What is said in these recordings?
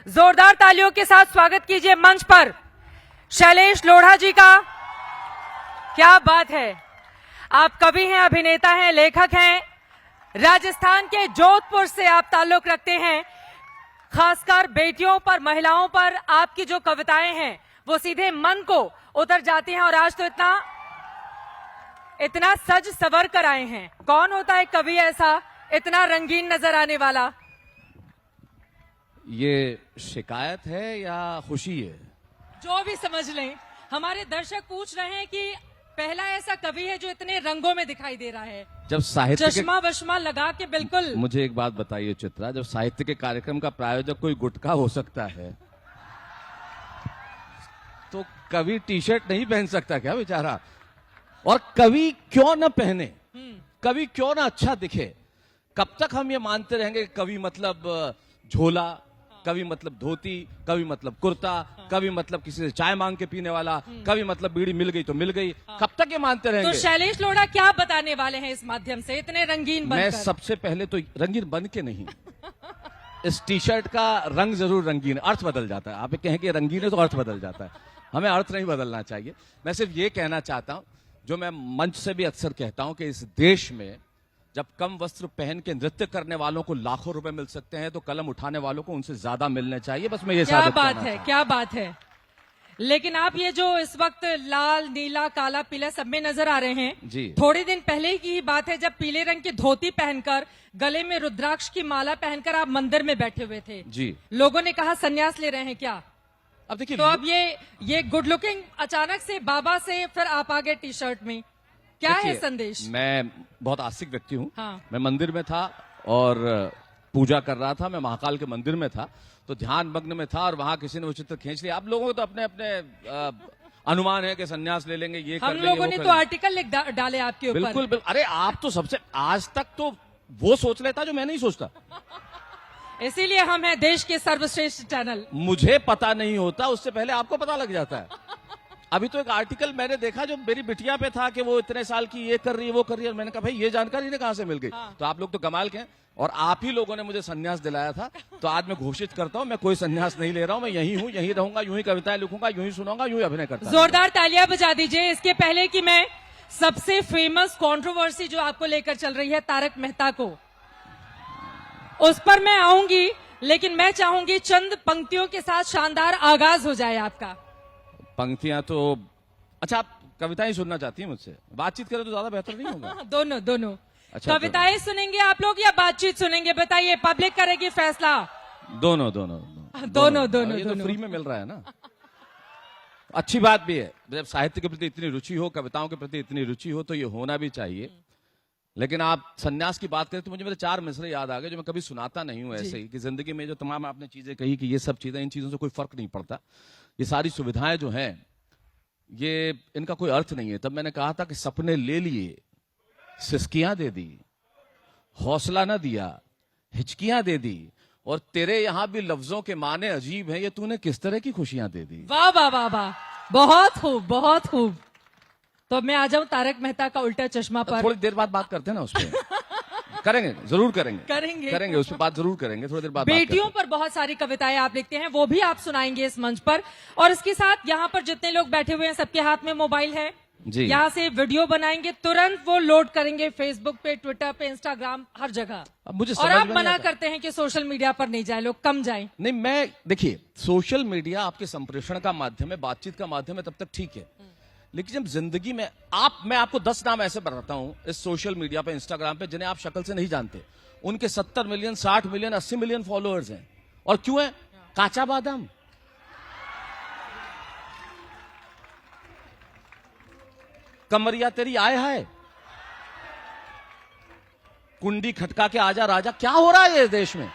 जोरदार तालियों के साथ स्वागत कीजिए मंच पर शैलेश लोढ़ा जी का। क्या बात है, आप कवि हैं, अभिनेता हैं, लेखक हैं, राजस्थान के जोधपुर से आप ताल्लुक रखते हैं। खासकर बेटियों पर, महिलाओं पर आपकी जो कविताएं हैं वो सीधे मन को उतर जाती हैं और आज तो इतना सज सवर कर आए हैं। कौन होता है कवि ऐसा इतना रंगीन नजर आने वाला? ये शिकायत है या खुशी है? जो भी समझ लें। हमारे दर्शक पूछ रहे हैं कि पहला ऐसा कवि है जो इतने रंगों में दिखाई दे रहा है, जब साहित्य चश्मा वश्मा लगा के। बिल्कुल। मुझे एक बात बताइए चित्रा, जब साहित्य के कार्यक्रम का प्रायोजक कोई गुटखा हो सकता है तो कवि टी शर्ट नहीं पहन सकता क्या बेचारा? और कवि क्यों न पहने, कवि क्यों न अच्छा दिखे? कब तक हम ये मानते रहेंगे कि कवि मतलब झोला, कवि मतलब धोती, कवि मतलब कुर्ता, कवि मतलब किसी से चाय मांग के पीने वाला, कवि मतलब बीड़ी मिल गई तो मिल गई? कब तक ये मानते रहेंगे? तो शैलेश लोढ़ा क्या बताने वाले हैं इस माध्यम से इतने रंगीन बनकर? मैं सबसे पहले तो रंगीन बन के नहीं, इस टी शर्ट का रंग जरूर रंगीन, अर्थ बदल जाता है। आप कहें कि रंगीन है तो अर्थ बदल जाता है, हमें अर्थ नहीं बदलना चाहिए। मैं सिर्फ ये कहना चाहता हूं, जो मैं मंच से भी अक्सर कहता हूं, कि इस देश में जब कम वस्त्र पहन के नृत्य करने वालों को लाखों रुपए मिल सकते हैं तो कलम उठाने वालों को उनसे ज्यादा मिलने चाहिए। बस मैं ये क्या बात है, क्या बात है। लेकिन आप ये जो इस वक्त लाल, नीला, काला, पीला सब में नजर आ रहे हैं जी, थोड़े दिन पहले की ही बात है जब पीले रंग की धोती पहनकर, गले में रुद्राक्ष की माला पहनकर आप मंदिर में बैठे हुए थे जी। लोगों ने कहा संन्यास ले रहे हैं क्या? अब देखिए, तो अब ये गुड लुकिंग अचानक से बाबा से फिर आप आ गए टी शर्ट में, क्या है संदेश? मैं बहुत आस्तिक व्यक्ति हूँ। हाँ। मैं मंदिर में था और पूजा कर रहा था, मैं महाकाल के मंदिर में था, तो ध्यान मग्न में था और वहां किसी ने वो चित्र खींच लिया। आप लोगों को तो अपने अपने अनुमान है कि संन्यास ले लेंगे, ये हम लोगों ने तो आर्टिकल लिख डाले आपके ऊपर। बिल्कुल बिल्कुल। अरे आप तो सबसे, आज तक तो वो सोच लेता जो मैं नहीं सोचता। इसीलिए हम हैं देश के सर्वश्रेष्ठ चैनल। मुझे पता नहीं होता, उससे पहले आपको पता लग जाता है। अभी तो एक आर्टिकल मैंने देखा जो मेरी बिटिया पे था कि वो इतने साल की ये कर रही है, वो कर रही है। मैंने कहा भाई ये जानकारी इन्हें कहां से मिल गई? तो आप लोग तो कमाल के हैं, और आप ही लोगों ने मुझे संन्यास दिलाया था। तो आज मैं घोषित करता हूं, मैं कोई संन्यास नहीं ले रहा हूं, मैं यही हूं, यही रहूंगा, यूं ही कविताएं लिखूंगा, यूं ही सुनाऊंगा, यूं ही अभिनय करता। जोरदार तालियां बजा दीजिए। इसके पहले कि मैं सबसे फेमस कंट्रोवर्सी जो आपको लेकर चल रही है तारक मेहता को, उस पर मैं आऊंगी, लेकिन मैं चाहूंगी चंद पंक्तियों के साथ शानदार आगाज हो जाए आपका। पंक्तियां तो अच्छा, आप कविताएं सुनना चाहती हैं मुझसे? बातचीत करें तो ज्यादा बेहतर नहीं होगा? दोनों दोनों। अच्छा, कविताएं सुनेंगे आप लोग या बातचीत सुनेंगे? बताइए, पब्लिक करेगी फैसला। दोनों दोनों दोनों ये तो फ्री में मिल रहा है ना। अच्छी बात भी है, जब साहित्य के प्रति इतनी रुचि हो, कविताओं के प्रति इतनी रुचि हो, तो ये होना भी चाहिए। लेकिन आप संन्यास की बात करें तो मुझे मेरे 4 मिसरे याद आ गए जो मैं कभी सुनाता नहीं हूं ऐसे ही, कि जिंदगी में जो तमाम आपने चीजें कही कि ये सब चीजें, इन चीजों से कोई फर्क नहीं पड़ता, ये सारी सुविधाएं जो हैं ये इनका कोई अर्थ नहीं है। तब मैंने कहा था कि सपने ले लिए, सिसकियां दे दी, हौसला न दिया, हिचकियां दे दी, और तेरे यहां भी लफ्जों के माने अजीब हैं, ये तूने किस तरह की खुशियां दे दी। वाह वाह वाह वाह, बहुत खूब, बहुत खूब। तो मैं आ जाऊं तारक मेहता का उल्टा चश्मा पर। थोड़ी देर बाद बात करते हैं ना उस पर। करेंगे, जरूर करेंगे उस पर बात जरूर करेंगे थोड़ी देर बाद। बेटियों पर बहुत सारी कविताएं आप लिखते हैं, वो भी आप सुनाएंगे इस मंच पर। और इसके साथ यहाँ पर जितने लोग बैठे हुए हैं सबके हाथ में मोबाइल है जी। यहाँ से वीडियो बनाएंगे, तुरंत वो लोड करेंगे फेसबुक पे, ट्विटर पे, इंस्टाग्राम, हर जगह। अब मुझे और आप मना करते हैं कि सोशल मीडिया पर नहीं जाए, लोग कम जाएं। नहीं, मैं देखिए, सोशल मीडिया आपके संप्रेषण का माध्यम है, बातचीत का माध्यम है, तब तक ठीक है। लेकिन जब जिंदगी में मैं आपको 10 नाम ऐसे बताता हूं इस सोशल मीडिया पे, इंस्टाग्राम पे, जिन्हें आप शक्ल से नहीं जानते, उनके 70 मिलियन, 60 मिलियन, 80 मिलियन फॉलोअर्स हैं। और क्यों है? काचा बादाम, कमरिया तेरी आए है, कुंडी खटका के आजा राजा। क्या हो रहा है ये देश में?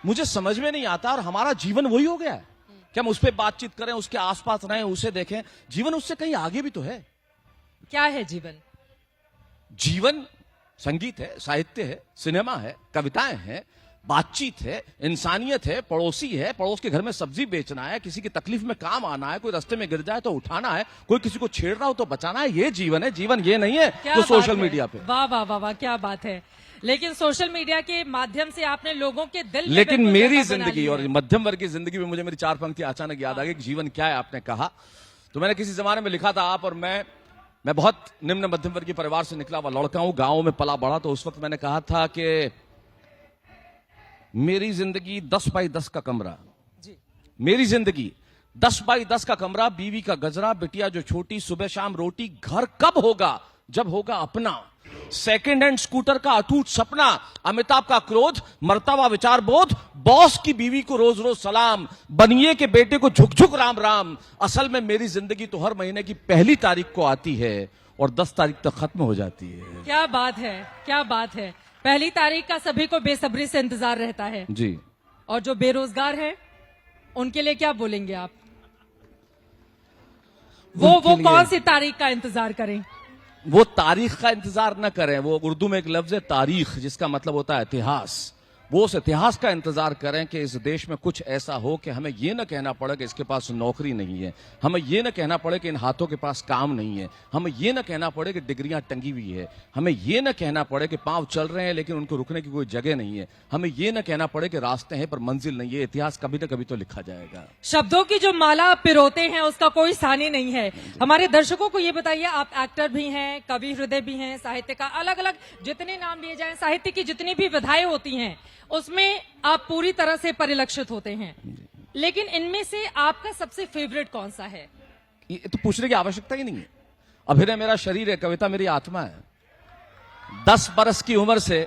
मुझे समझ में नहीं आता। और हमारा जीवन वही हो गया है कि हम उस पर बातचीत करें, उसके आसपास रहें, उसे देखें। जीवन उससे कहीं आगे भी तो है। क्या है जीवन? जीवन संगीत है, साहित्य है, सिनेमा है, कविताएं हैं, बातचीत है, इंसानियत है, पड़ोसी है, पड़ोस के घर में सब्जी बेचना है, किसी की तकलीफ में काम आना है, कोई रास्ते में गिर जाए तो उठाना है, कोई किसी को छेड़ रहा हो तो बचाना है। ये जीवन है, जीवन ये नहीं है जो सोशल मीडिया पे। वाह वाह वाह वाह, क्या बात है। लेकिन सोशल मीडिया के माध्यम से आपने लोगों के दिल में लेकिन बिल्कुल मेरी जगह बना जिंदगी ली और है। मध्यम वर्ग की जिंदगी में मुझे मेरी चार पंक्ति अचानक याद आ गई कि जीवन क्या है आपने कहा। तो मैंने किसी जमाने में लिखा था आप और मैं बहुत निम्न मध्यम वर्गीय परिवार से निकला हुआ लड़का हूं, गांव में पला बड़ा। तो उस वक्त मैंने कहा था कि मेरी जिंदगी 10 बाई 10 का कमरा, जी मेरी जिंदगी 10 बाई 10 का कमरा, बीवी का गजरा, बिटिया जो छोटी, सुबह शाम रोटी, घर कब होगा जब होगा अपना, सेकंड हैंड स्कूटर का अटूट सपना, अमिताभ का क्रोध, मर्तबा विचार बोध, बॉस की बीवी को रोज रोज सलाम, बनिए के बेटे को झुक झुक राम राम। असल में मेरी जिंदगी तो हर महीने की पहली तारीख को आती है और 10 तारीख तक खत्म हो जाती है। क्या बात है, क्या बात है। पहली तारीख का सभी को बेसब्री से इंतजार रहता है। जी। और जो बेरोजगार है उनके लिए क्या बोलेंगे आप? वो उनके लिए- कौन सी तारीख का इंतजार करें? वो तारीख का इंतजार न करें। वो उर्दू में एक लफ्ज है तारीख, जिसका मतलब होता है इतिहास। वो उस इतिहास का इंतजार करें कि इस देश में कुछ ऐसा हो कि हमें ये न कहना पड़े कि इसके पास नौकरी नहीं है, हमें ये न कहना पड़े कि इन हाथों के पास काम नहीं है, हमें ये न कहना पड़े कि डिग्रियां टंगी हुई है, हमें ये न कहना पड़े कि पांव चल रहे हैं लेकिन उनको रुकने की कोई जगह नहीं है, हमें ये न कहना पड़े कि रास्ते हैं पर मंजिल नहीं है। इतिहास कभी न कभी तो लिखा जाएगा। शब्दों की जो माला पिरोते हैं उसका कोई सानी नहीं है। हमारे दर्शकों को ये बताइए, आप एक्टर भी हैं, कवि हृदय भी हैं, साहित्य का अलग अलग जितने नाम लिए जाएं, साहित्य की जितनी भी विधाएं होती हैं उसमें आप पूरी तरह से परिलक्षित होते हैं। लेकिन इनमें से आपका सबसे फेवरेट कौन सा है? ये तो पूछने की आवश्यकता ही नहीं है। अभिनय मेरा शरीर है, कविता मेरी आत्मा है। 10 बरस की उम्र से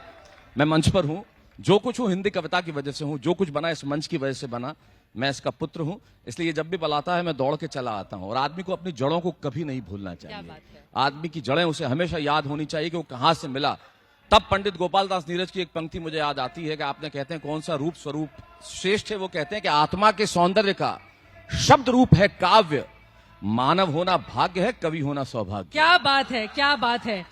मैं मंच पर हूं। जो कुछ हूं हिंदी कविता की वजह से हूं, जो कुछ बना इस मंच की वजह से बना। मैं इसका पुत्र हूं, इसलिए जब भी बुलाता है मैं दौड़ के चला आता हूं। और आदमी को अपनी जड़ों को कभी नहीं भूलना क्या चाहिए। बात है। आदमी की जड़ें उसे हमेशा याद होनी चाहिए कि वो कहां से मिला। तब पंडित गोपाल दास नीरज की एक पंक्ति मुझे याद आती है कि आपने कहते हैं कौन सा रूप स्वरूप श्रेष्ठ है। वो कहते हैं कि आत्मा के सौंदर्य का शब्द रूप है काव्य, मानव होना भाग्य है, कवि होना सौभाग्य। क्या बात है, क्या बात है।